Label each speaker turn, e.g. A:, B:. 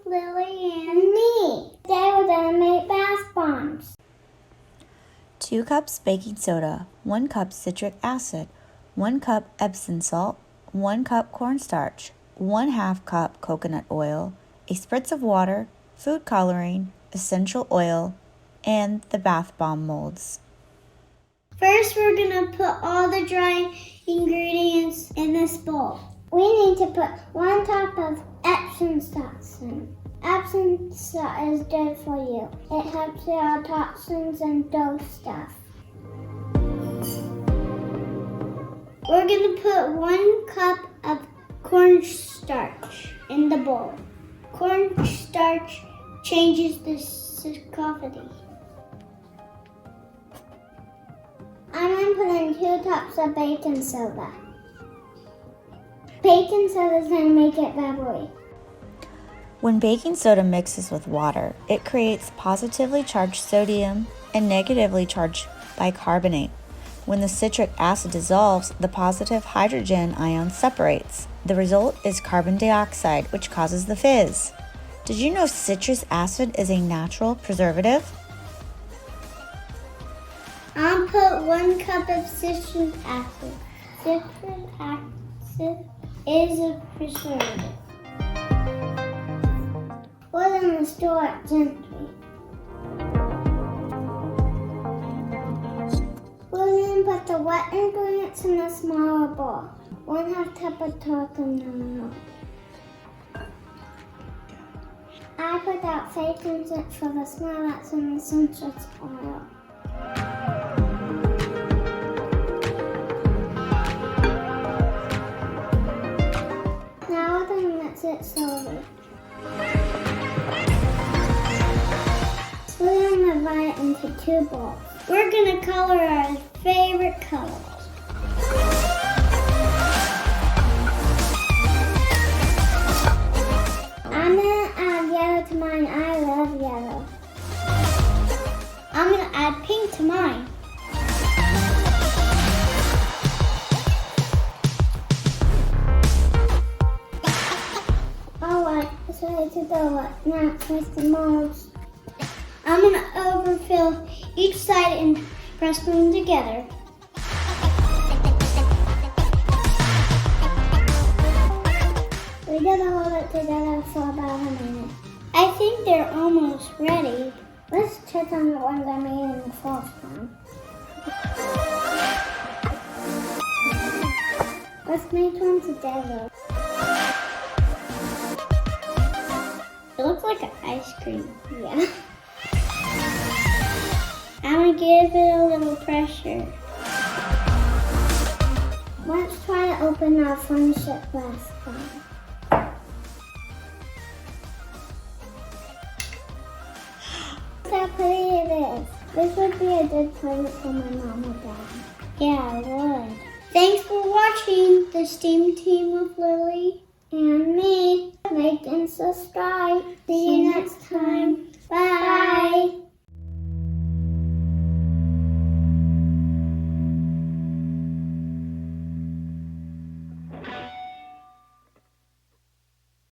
A: Lily and me. Today we're going to make bath bombs.
B: 2 cups baking soda, 1 cup citric acid, 1 cup Epsom salt, 1 cup cornstarch, 1/2 cup coconut oil, a spritz of water, food coloring, essential oil, and the bath bomb molds.
A: First, we're going to put all the dry ingredients in this bowl. We need to put 1 cup of Epsom salt in. Epsom salt is good for you. It helps with all toxins and dough stuff. We're going to put 1 cup of cornstarch in the bowl. Cornstarch changes the viscosity. I'm going to put in 2 cups of baking soda. Baking soda is going to make it bubbly.
B: When baking soda mixes with water, it creates positively charged sodium and negatively charged bicarbonate. When the citric acid dissolves, the positive hydrogen ion separates. The result is carbon dioxide, which causes the fizz. Did you know citric acid is a natural preservative?
A: I'll put 1 cup of citric acid. Citric acid is a preservative. We're going to stir it gently. We're going to put the wet ingredients in a smaller bowl. 1/2 cup of coconut oil. I put out frankincense for the smell that's in the essential oil. Now we're going to mix it slowly. We're going to divide it into 2 bowls. We're going to color our favorite colors. I'm going to add yellow to mine. I love yellow. I'm going to add pink to mine. Alright, it's ready to go. Now it's with the molds. I'm going to overfill each side and press them together. We're going to hold it together for about a minute. I think they're almost ready. Let's check on the ones I made in the first one. Let's make one together. It looks like an ice cream. Yeah. I'm going to give it a little pressure. Let's try to open our friendship last time. Look how pretty it is. This would be a good present for my mom or dad. Yeah, it would. Thanks for watching the STEAM team of Lily and me. Like and subscribe. See you next time. Bye.